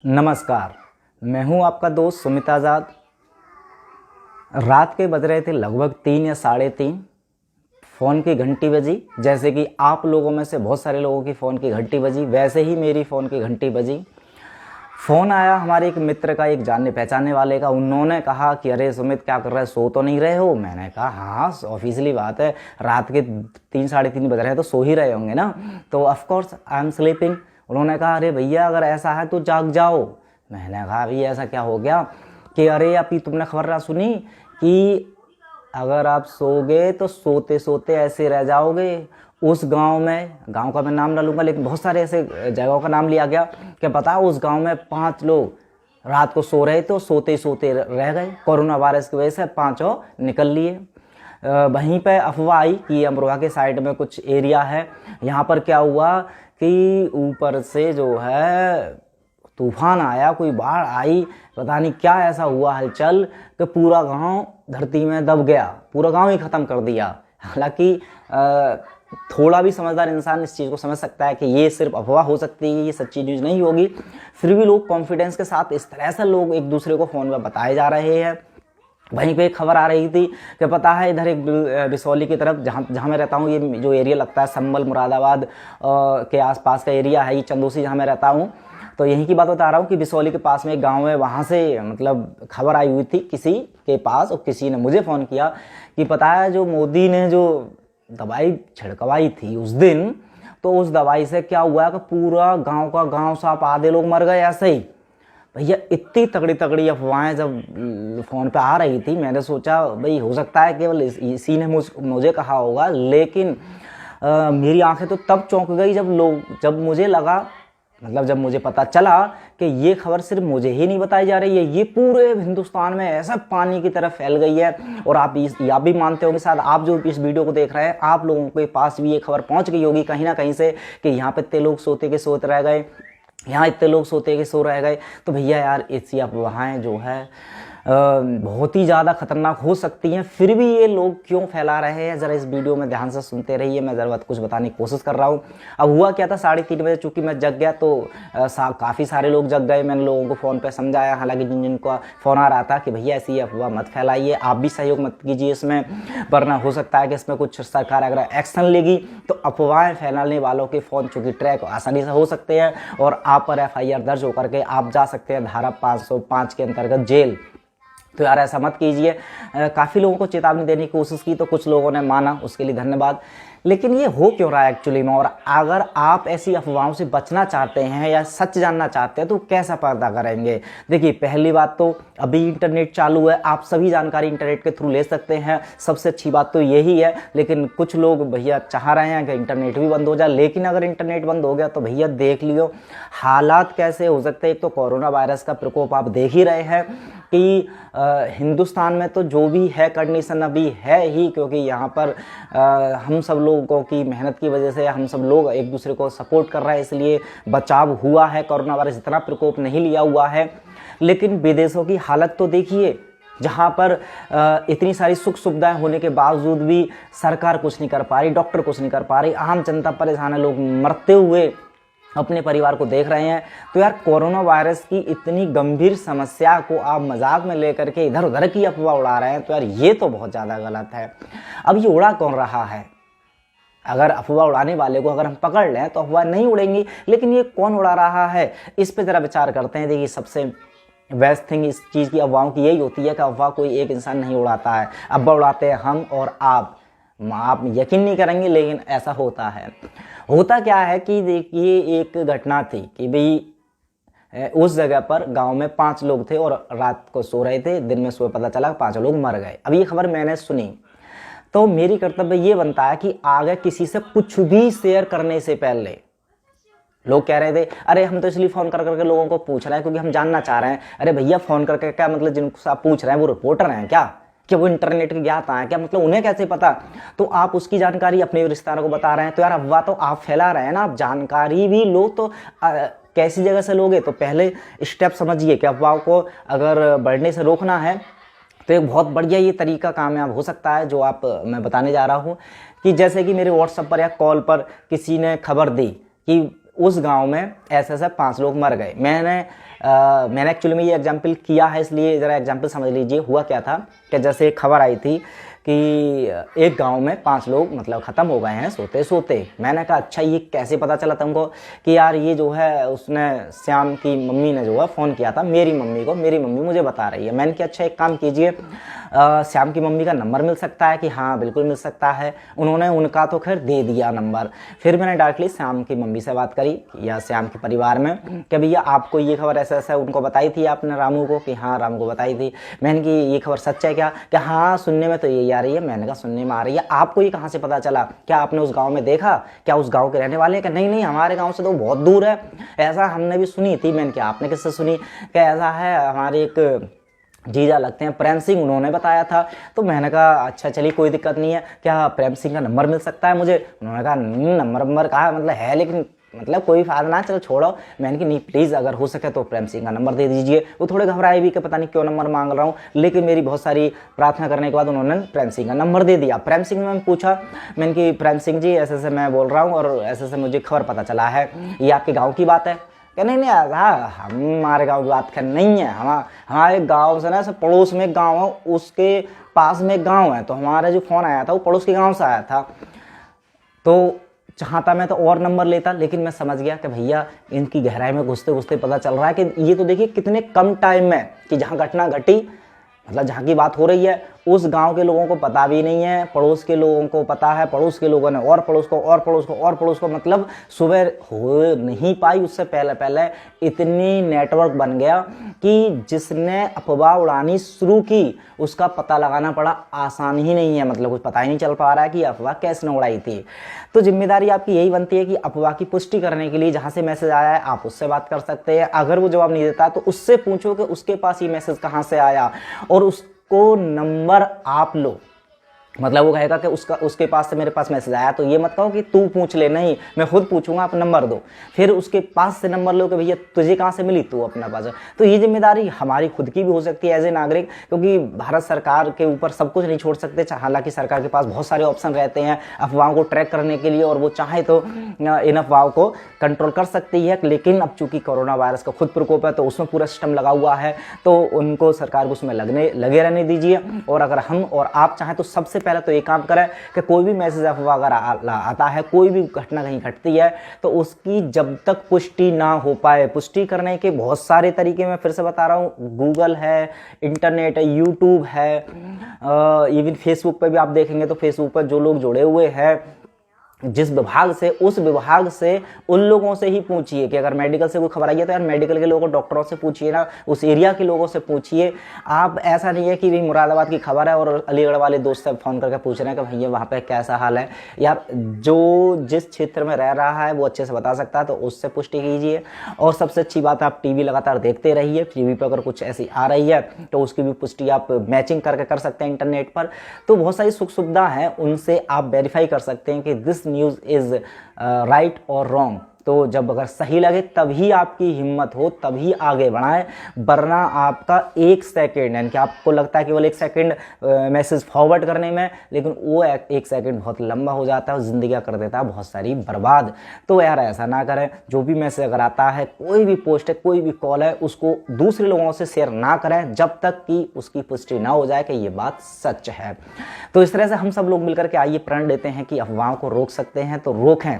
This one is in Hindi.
नमस्कार। मैं हूं आपका दोस्त सुमित आज़ाद। रात के बज रहे थे लगभग 3 या 3:30। फ़ोन की घंटी बजी। जैसे कि आप लोगों में से बहुत सारे लोगों की फ़ोन की घंटी बजी, वैसे ही मेरी फ़ोन की घंटी बजी। फ़ोन आया हमारे एक मित्र का, एक जानने पहचानने वाले का। उन्होंने कहा कि अरे सुमित, क्या कर रहे हो, सो तो नहीं रहे हो? मैंने कहा हाँ, ऑफिशियली बात है, रात के 3 साढ़े 3 बज रहे हैं तो सो ही रहे होंगे ना। तो of course I am sleeping. उन्होंने कहा अरे भैया, अगर ऐसा है तो जाग जाओ। मैंने कहा अभी ऐसा क्या हो गया? कि अरे अभी तुमने खबर ना सुनी कि अगर आप सोगे तो सोते सोते ऐसे रह जाओगे। उस गांव में, गांव का मैं नाम ना लूँगा, लेकिन बहुत सारे ऐसे जगहों का नाम लिया गया कि पता है, उस गांव में 5 लोग रात को सो रहे थे, सोते सोते रह गए। कोरोना वायरस की वजह से 5 निकल लिए। वहीं पे अफवाह आई कि अमरोहा के साइड में कुछ एरिया है, यहाँ पर क्या हुआ कि ऊपर से जो है तूफान आया, कोई बाढ़ आई, पता नहीं क्या ऐसा हुआ हलचल कि पूरा गांव धरती में दब गया, पूरा गांव ही ख़त्म कर दिया। हालांकि थोड़ा भी समझदार इंसान इस चीज़ को समझ सकता है कि ये सिर्फ अफवाह हो सकती है, ये सच्ची न्यूज़ नहीं होगी। फिर भी लोग कॉन्फिडेंस के साथ इस तरह से लोग एक दूसरे को फ़ोन में बताए जा रहे हैं। वहीं पे एक खबर आ रही थी कि पता है, इधर एक बिसौली की तरफ, जहाँ मैं रहता हूँ, ये जो एरिया लगता है संभल मुरादाबाद के आसपास का एरिया है, ये चंदोसी जहाँ मैं रहता हूँ। तो यहीं की बात बता रहा हूँ कि बिसौली के पास में एक गांव है, वहाँ से मतलब खबर आई हुई थी किसी के पास, और किसी ने मुझे फ़ोन किया कि पता है, जो मोदी ने जो दवाई छिड़कवाई थी उस दिन, तो उस दवाई से क्या हुआ कि पूरा गांव का गांव साफ, आधे लोग मर गए ऐसे ही। भैया इतनी तगड़ी तगड़ी अफवाहें जब फ़ोन पे आ रही थी, मैंने सोचा भाई हो सकता है केवल इसी ने मुझे कहा होगा, लेकिन मेरी आंखें तो तब चौंक गई जब मुझे लगा, मतलब जब मुझे पता चला कि ये खबर सिर्फ मुझे ही नहीं बताई जा रही है, ये पूरे हिंदुस्तान में ऐसा पानी की तरह फैल गई है। और आप भी मानते होंगे, शायद आप जो इस वीडियो को देख रहे हैं, आप लोगों के पास भी ये खबर पहुंच गई होगी कहीं ना कहीं से कि यहाँ पे इतने लोग सोते के सोते रह गए, यहाँ इतने लोग सोते के सो रह गए। तो भैया यार, ऐसी अफवाहें जो है बहुत ही ज़्यादा खतरनाक हो सकती हैं। फिर भी ये लोग क्यों फैला रहे हैं, ज़रा इस वीडियो में ध्यान से सुनते रहिए। मैं ज़रा कुछ बताने की कोशिश कर रहा हूँ। अब हुआ क्या था, 3:30 बजे चूँकि मैं जग गया, तो काफ़ी सारे लोग जग गए। मैंने लोगों को फ़ोन पे समझाया, हालांकि जिनको फ़ोन आ रहा था कि भैया ऐसी अफवाह मत फैलाइए, आप भी सहयोग मत कीजिए इसमें, वरना हो सकता है कि इसमें कुछ सरकार अगर एक्शन लेगी तो अफवाहें फैलाने वालों के फ़ोन चूँकि ट्रैक आसानी से हो सकते हैं और आप पर FIR दर्ज होकर के आप जा सकते हैं धारा 505 के अंतर्गत जेल। तो यार ऐसा मत कीजिए। काफ़ी लोगों को चेतावनी देने की कोशिश की, तो कुछ लोगों ने माना, उसके लिए धन्यवाद। लेकिन ये हो क्यों रहा है एक्चुअली में? और अगर आप ऐसी अफवाहों से बचना चाहते हैं या सच जानना चाहते हैं तो कैसा पर्दा करेंगे? देखिए, पहली बात तो अभी इंटरनेट चालू है, आप सभी जानकारी इंटरनेट के थ्रू ले सकते हैं, सबसे अच्छी बात तो यही है। लेकिन कुछ लोग भैया चाह रहे हैं कि इंटरनेट भी बंद हो जाए, लेकिन अगर इंटरनेट बंद हो गया तो भैया देख लियो हालात कैसे हो सकते हैं। एक तो कोरोना वायरस का प्रकोप आप देख ही रहे हैं कि हिंदुस्तान में तो जो भी है कंडीशन अभी है ही, क्योंकि यहाँ पर हम सब लोगों की मेहनत की वजह से हम सब लोग एक दूसरे को सपोर्ट कर रहे हैं, इसलिए बचाव हुआ है, कोरोना वायरस इतना प्रकोप नहीं लिया हुआ है। लेकिन विदेशों की हालत तो देखिए, जहाँ पर इतनी सारी सुख सुविधाएं होने के बावजूद भी सरकार कुछ नहीं कर पा रही, डॉक्टर कुछ नहीं कर पा रही, आम जनता परेशान है, लोग मरते हुए अपने परिवार को देख रहे हैं। तो यार, कोरोना वायरस की इतनी गंभीर समस्या को आप मजाक में लेकर के इधर उधर की अफवाह उड़ा रहे हैं, तो यार ये तो बहुत ज़्यादा गलत है। अब ये उड़ा कौन रहा है? अगर अफवाह उड़ाने वाले को अगर हम पकड़ लें तो अफवाह नहीं उड़ेंगी, लेकिन ये कौन उड़ा रहा है, इस पर ज़रा विचार करते हैं। देखिए, सबसे बेस्ट थिंग इस चीज़ की, अफवाहों की, यही होती है कि अफवाह कोई एक इंसान नहीं उड़ाता है, अफवाह उड़ाते हैं हम और आप यकीन नहीं करेंगे, लेकिन ऐसा होता है। होता क्या है कि देखिए, एक घटना थी कि भाई उस जगह पर गांव में 5 लोग थे और रात को सो रहे थे, दिन में सुबह पता चला 5 लोग मर गए। अब ये खबर मैंने सुनी तो मेरी कर्तव्य ये बनता है कि आगे किसी से कुछ भी शेयर करने से पहले, लोग कह रहे थे अरे हम तो इसलिए फ़ोन कर करके लोगों को पूछ रहे हैं क्योंकि हम जानना चाह रहे हैं। अरे भैया, फ़ोन करके क्या मतलब? जिनको आप पूछ रहे हैं वो रिपोर्टर हैं क्या? कि वो इंटरनेट के ज्ञाता हैं क्या? मतलब उन्हें कैसे पता? तो आप उसकी जानकारी अपने रिश्तेदारों को बता रहे हैं, तो यार अफवाह तो आप फैला रहे हैं ना। आप जानकारी भी लो तो कैसी जगह से लोगे? तो पहले स्टेप समझिए कि अफवाह को अगर बढ़ने से रोकना है तो एक बहुत बढ़िया ये तरीका कामयाब हो सकता है जो मैं बताने जा रहा हूँ। कि जैसे कि मेरे व्हाट्सएप पर या कॉल पर किसी ने खबर दी कि उस गांव में ऐसे 5 लोग मर गए। मैंने मैंने एक्चुअली में ये एग्जाम्पल किया है, इसलिए ज़रा एग्जाम्पल समझ लीजिए। हुआ क्या था कि जैसे एक खबर आई थी कि एक गांव में 5 लोग मतलब ख़त्म हो गए हैं सोते सोते। मैंने कहा अच्छा ये कैसे पता चला तुमको? कि यार ये जो है उसने श्याम की मम्मी ने जो है फ़ोन किया था मेरी मम्मी को, मेरी मम्मी मुझे बता रही है। मैंने कहा अच्छा एक काम कीजिए, श्याम की मम्मी का नंबर मिल सकता है? कि हाँ बिल्कुल मिल सकता है। उन्होंने उनका तो खैर दे दिया नंबर। फिर मैंने डायरेक्टली श्याम की मम्मी से बात करी या श्याम के परिवार में कि भैया आपको ये खबर ऐसा ऐसा उनको बताई थी आपने रामू को? कि हाँ रामू को बताई थी। मैंने कि ये खबर सच है क्या? कि हाँ सुनने में तो यही आ रही है। मैंने कहा सुनने में आ रही है, आपको ये कहाँ से पता चला? क्या आपने उस गाँव में देखा? क्या उस गाँव के रहने वाले हैं? कि नहीं नहीं हमारे गाँव से तो बहुत दूर है, ऐसा हमने भी सुनी थी। मैंने क्या आपने किससे सुनी? क्या ऐसा है हमारे एक जीजा लगते हैं प्रेम सिंह, उन्होंने बताया था। तो मैंने कहा अच्छा चलिए कोई दिक्कत नहीं है, क्या प्रेम सिंह का नंबर मिल सकता है मुझे? उन्होंने कहा नंबर कहा मतलब है लेकिन मतलब कोई फायदा ना, चलो छोड़ो। मैंने कि नहीं प्लीज़ अगर हो सके तो प्रेम सिंह का नंबर दे दीजिए। वो थोड़े घबराए भी कि पता नहीं क्यों नंबर मांग रहा हूँ, लेकिन मेरी बहुत सारी प्रार्थना करने के बाद उन्होंने प्रेम सिंह का नंबर दे दिया। प्रेम सिंह ने मैंने पूछा, मैंने कि प्रेम सिंह जी ऐसे ऐसे मैं बोल रहा हूँ और ऐसे ऐसे मुझे खबर पता चला है, ये आपके गाँव की बात है? क्या नहीं नहीं हाँ हमारे गाँव की बात कर नहीं है, हमारे गाँव से ना सब पड़ोस में एक गाँव है, उसके पास में एक गाँव है। तो हमारा जो फ़ोन आया था वो पड़ोस के गाँव से आया था। तो चाहता मैं तो और नंबर लेता, लेकिन मैं समझ गया कि भैया इनकी गहराई में घुसते घुसते पता चल रहा है कि ये तो देखिए कितने कम टाइम में कि जहाँ घटना घटी मतलब जहाँ की बात हो रही है उस गांव के लोगों को पता भी नहीं है, पड़ोस के लोगों को पता है, पड़ोस के लोगों ने और पड़ोस को और पड़ोस को और पड़ोस को, मतलब सुबह हो नहीं पाई उससे पहले पहले इतनी नेटवर्क बन गया कि जिसने अफवाह उड़ानी शुरू की उसका पता लगाना पड़ा आसान ही नहीं है। मतलब कुछ पता ही नहीं चल पा रहा है कि अफवाह कैसे उड़ाई थी। तो जिम्मेदारी आपकी यही बनती है कि अफवाह की पुष्टि करने के लिए जहाँ से मैसेज आया है आप उससे बात कर सकते हैं। अगर वो जवाब नहीं देता तो उससे पूछो कि उसके पास ये मैसेज कहाँ से आया और उसको नंबर आप लो। मतलब वो कहेगा कि उसके पास से मेरे पास मैसेज आया, तो ये मत कहो कि तू पूछ ले, नहीं मैं खुद पूछूंगा, आप नंबर दो। फिर उसके पास से नंबर लो कि भैया तुझे कहाँ से मिली, तू अपना पास। तो ये जिम्मेदारी हमारी खुद की भी हो सकती है एज ए नागरिक, क्योंकि भारत सरकार के ऊपर सब कुछ नहीं छोड़ सकते। हालांकि सरकार के पास बहुत सारे ऑप्शन रहते हैं अफवाहों को ट्रैक करने के लिए और वो चाहे तो इन अफवाहों को कंट्रोल कर सकती है। लेकिन अब चूंकि कोरोना वायरस का खुद प्रकोप है तो उसमें पूरा सिस्टम लगा हुआ है, तो उनको सरकार को उसमें लगे रहने दीजिए। और अगर हम और आप चाहें तो सबसे पहले तो ये काम करें कि कोई भी मैसेज अफवाह अगर आता है, कोई भी घटना कहीं घटती है, तो उसकी जब तक पुष्टि ना हो पाए, पुष्टि करने के बहुत सारे तरीके मैं फिर से बता रहा हूँ, गूगल है, इंटरनेट है, यूट्यूब है, इवन फेसबुक पे भी आप देखेंगे तो फेसबुक पर जो लोग जुड़े हुए हैं जिस विभाग से, उस विभाग से उन लोगों से ही पूछिए कि अगर मेडिकल से कोई खबर आई है तो यार मेडिकल के लोगों को, डॉक्टरों से पूछिए ना, उस एरिया के लोगों से पूछिए। आप ऐसा नहीं है कि भाई मुरादाबाद की खबर है और अलीगढ़ वाले दोस्त से फ़ोन करके पूछ रहे हैं कि भैया वहाँ पे कैसा हाल है। यार जो जिस क्षेत्र में रह रहा है वो अच्छे से बता सकता है, तो उससे पुष्टि कीजिए। और सबसे अच्छी बात आप टीवी लगातार देखते रहिए, टीवी पर अगर कुछ ऐसी आ रही है तो उसकी भी पुष्टि आप मैचिंग करके कर सकते हैं इंटरनेट पर। तो बहुत सारी सुख सुविधा हैं, उनसे आप वेरीफाई कर सकते हैं कि दिस न्यूज़ इज राइट और रॉन्ग। तो जब अगर सही लगे तभी आपकी हिम्मत हो, तभी आगे बढ़ाएं, वरना आपका 1 सेकेंड, यानी कि आपको लगता है केवल 1 सेकेंड मैसेज फॉरवर्ड करने में, लेकिन वो 1 सेकेंड बहुत लंबा हो जाता है और जिंदगी कर देता है बहुत सारी बर्बाद। तो यार ऐसा ना करें। जो भी मैसेज अगर आता है, कोई भी पोस्ट है, कोई भी कॉल है, उसको दूसरे लोगों से शेयर ना करें जब तक कि उसकी पुष्टि ना हो जाए कि ये बात सच है। तो इस तरह से हम सब लोग मिलकर के आइए प्रण लेते हैं कि अफवाहों को रोक सकते हैं तो रोकें।